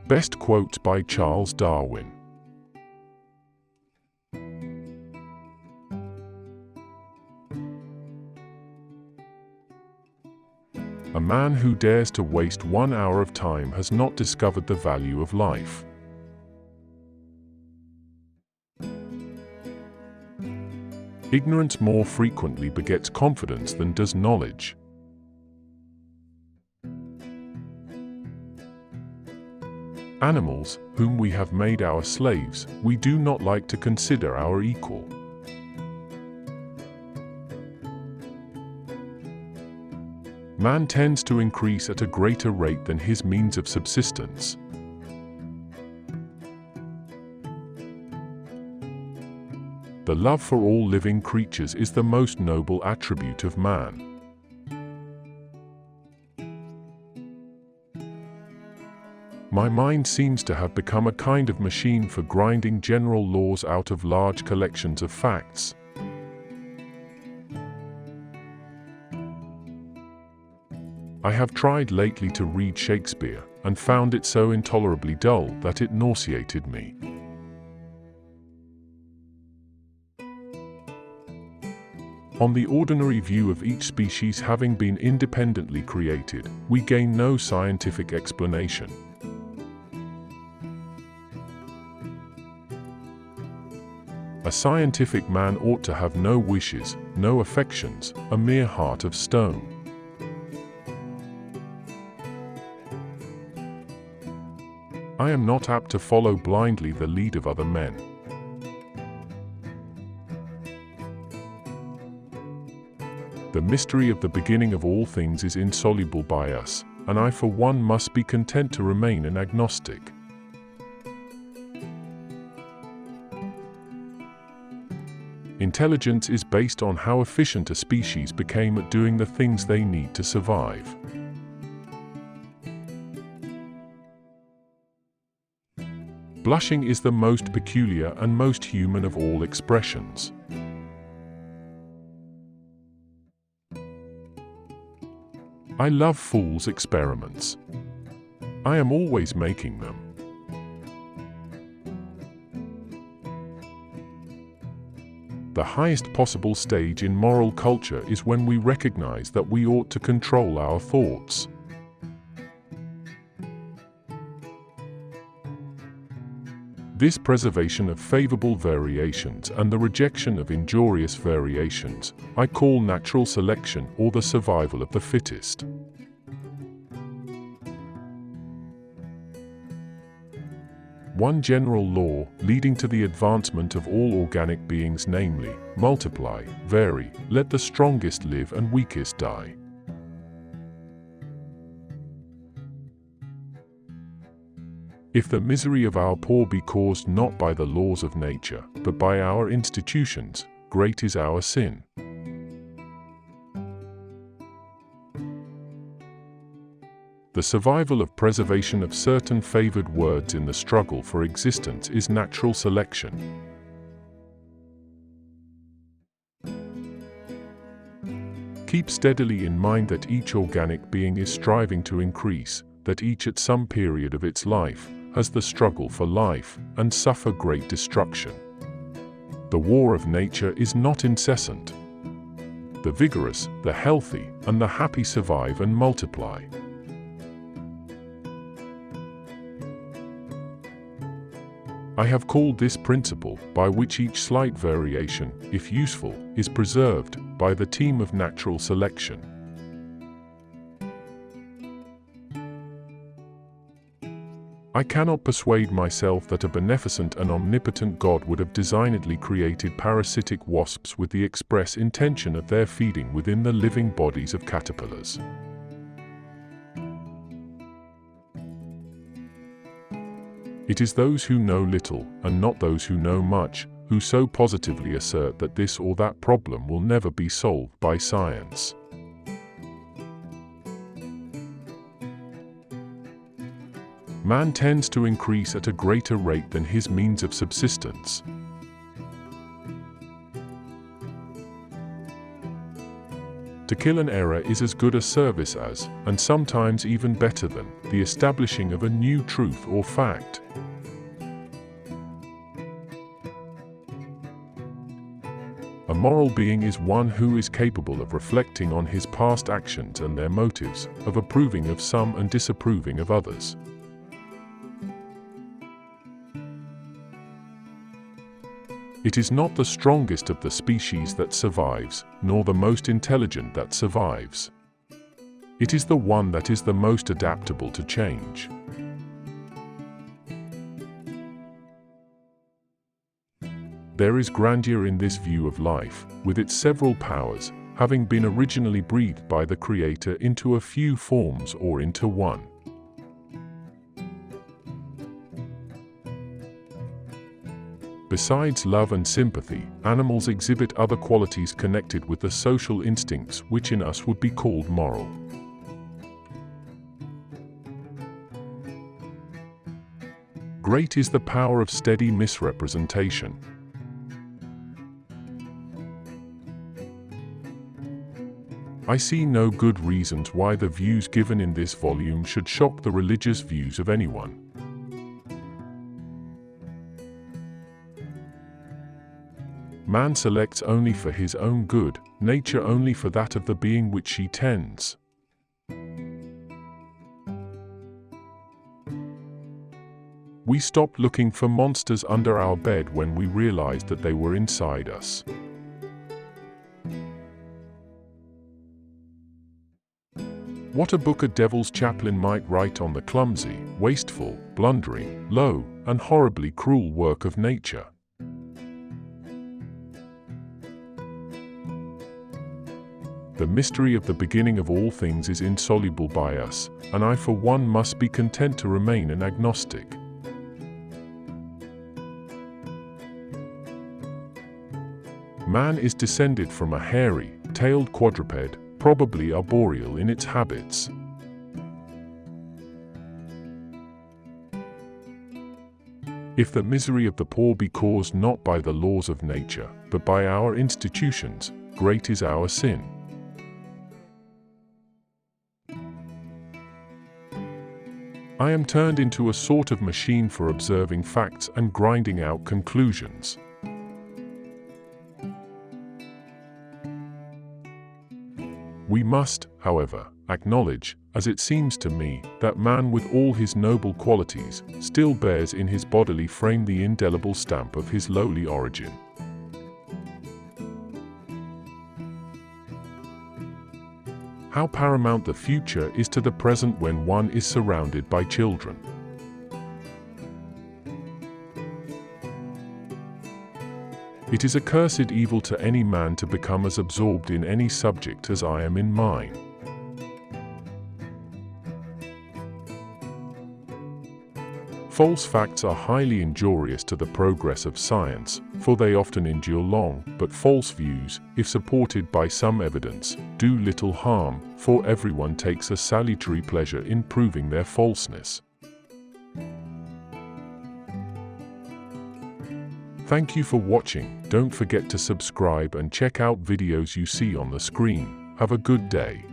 Best quote by Charles Darwin. A man who dares to waste 1 hour of time has not discovered the value of life. Ignorance more frequently begets confidence than does knowledge. Animals, whom we have made our slaves, we do not like to consider our equal. Man tends to increase at a greater rate than his means of subsistence. The love for all living creatures is the most noble attribute of man. My mind seems to have become a kind of machine for grinding general laws out of large collections of facts. I have tried lately to read Shakespeare, and found it so intolerably dull that it nauseated me. On the ordinary view of each species having been independently created, we gain no scientific explanation. A scientific man ought to have no wishes, no affections, a mere heart of stone. I am not apt to follow blindly the lead of other men. The mystery of the beginning of all things is insoluble by us, and I for one must be content to remain an agnostic. Intelligence is based on how efficient a species became at doing the things they need to survive. Blushing is the most peculiar and most human of all expressions. I love fools' experiments. I am always making them. The highest possible stage in moral culture is when we recognize that we ought to control our thoughts. This preservation of favorable variations and the rejection of injurious variations, I call natural selection or the survival of the fittest. One general law, leading to the advancement of all organic beings, namely, multiply, vary, let the strongest live and weakest die. If the misery of our poor be caused not by the laws of nature, but by our institutions, great is our sin. The survival of preservation of certain favored words in the struggle for existence is natural selection. Keep steadily in mind that each organic being is striving to increase, that each at some period of its life has the struggle for life, and suffer great destruction. The war of nature is not incessant. The vigorous, the healthy, and the happy survive and multiply. I have called this principle, by which each slight variation, if useful, is preserved, by the team of natural selection. I cannot persuade myself that a beneficent and omnipotent God would have designedly created parasitic wasps with the express intention of their feeding within the living bodies of caterpillars. It is those who know little, and not those who know much, who so positively assert that this or that problem will never be solved by science. Man tends to increase at a greater rate than his means of To kill an error is as good a service as, and sometimes even better than, the establishing of a new truth or fact. A moral being is one who is capable of reflecting on his past actions and their motives, of approving of some and disapproving of others. It is not the strongest of the species that survives, nor the most intelligent that survives. It is the one that is the most adaptable to change. There is grandeur in this view of life, with its several powers, having been originally breathed by the Creator into a few forms or into one. Besides love and sympathy, animals exhibit other qualities connected with the social instincts which in us would be called moral. Great is the power of steady misrepresentation. I see no good reasons why the views given in this volume should shock the religious views of anyone. Man selects only for his own good, nature only for that of the being which she tends. We stopped looking for monsters under our bed when we realized that they were inside us. What a book a devil's chaplain might write on the clumsy, wasteful, blundering, low, and horribly cruel work of nature. The mystery of the beginning of all things is insoluble by us, and I for one must be content to remain an agnostic. Man is descended from a hairy, tailed quadruped, probably arboreal in its habits. If the misery of the poor be caused not by the laws of nature, but by our institutions, great is our sin. I am turned into a sort of machine for observing facts and grinding out conclusions. We must, however, acknowledge, as it seems to me, that man with all his noble qualities still bears in his bodily frame the indelible stamp of his lowly origin. How paramount the future is to the present when one is surrounded by children. It is a cursed evil to any man to become as absorbed in any subject as I am in mine. False facts are highly injurious to the progress of science, for they often endure long, but false views, if supported by some evidence, do little harm, for everyone takes a salutary pleasure in proving their falseness. Thank you for watching. Don't forget to subscribe and check out videos you see on the screen. Have a good day.